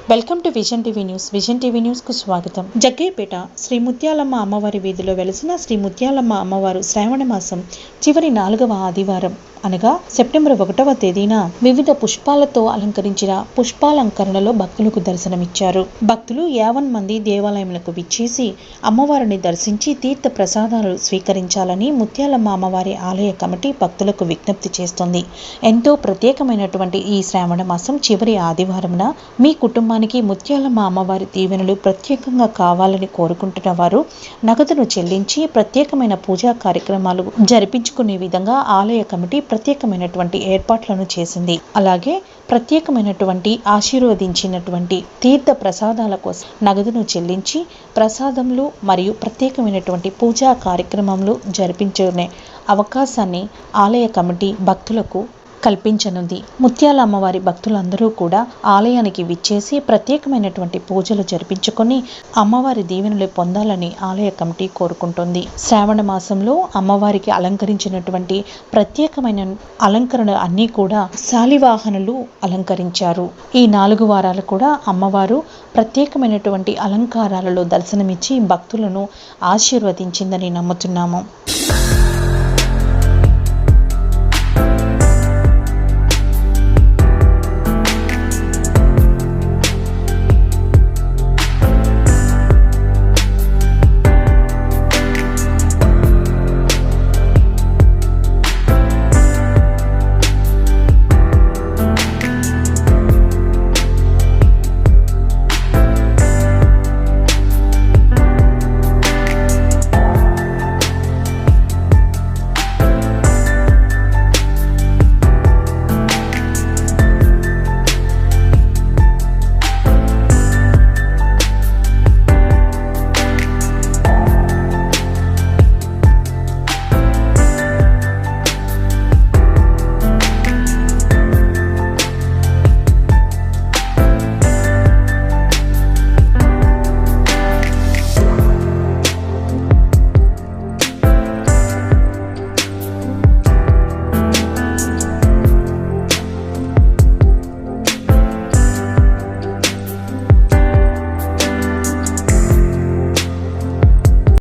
Welcome to vision TV news. Vision TV news కు స్వాగతం. జగ్గయ్యపేట శ్రీ ముత్యాలమ్మ అమ్మవారి వీధిలో వెలిసిన శ్రీ ముత్యాలమ్మ అమ్మవారు శ్రావణ మాసం చివరి 4వ ఆదివారం అనగా సెప్టెంబర్ 1వ తేదీన వివిధ పుష్పాలతో అలంకరించిన పుష్పాలంకరణలో భక్తులకు దర్శనమిచ్చారు. భక్తులు 50 మంది దేవాలయములకు విచ్చేసి అమ్మవారిని దర్శించి తీర్థ ప్రసాదాలు స్వీకరించాలని ముత్యాలమ్మ అమ్మవారి ఆలయ కమిటీ భక్తులకు విజ్ఞప్తి చేస్తోంది. ఎంతో ప్రత్యేకమైనటువంటి ఈ శ్రావణ మాసం చివరి ఆదివారంన మీ కుటుంబానికి ముత్యాలమ్మ అమ్మవారి దీవెనలు ప్రత్యేకంగా కావాలని కోరుకుంటున్న వారు నగదును చెల్లించి ప్రత్యేకమైన పూజా కార్యక్రమాలు జరిపించుకునే విధంగా ఆలయ కమిటీ ప్రత్యేకమైనటువంటి ఏర్పాట్లను చేసింది. అలాగే ప్రత్యేకమైనటువంటి ఆశీర్వదించినటువంటి తీర్థ ప్రసాదాల కోసం నగదును చెల్లించి ప్రసాదములు మరియు ప్రత్యేకమైనటువంటి పూజా కార్యక్రమంలో జరిపించుకునే అవకాశాన్ని ఆలయ కమిటీ భక్తులకు కల్పించనుంది. ముత్యాల అమ్మవారి భక్తులందరూ కూడా ఆలయానికి విచ్చేసి ప్రత్యేకమైనటువంటి పూజలు జరిపించుకొని అమ్మవారి దీవెనలు పొందాలని ఆలయ కమిటీ కోరుకుంటుంది. శ్రావణ మాసంలో అమ్మవారికి అలంకరించినటువంటి ప్రత్యేకమైన అలంకరణ అన్నీ కూడా శాలివాహనులు అలంకరించారు. ఈ 4 వారాలు కూడా అమ్మవారు ప్రత్యేకమైనటువంటి అలంకారాలలో దర్శనమిచ్చి భక్తులను ఆశీర్వదించిందని నమ్ముతున్నాము.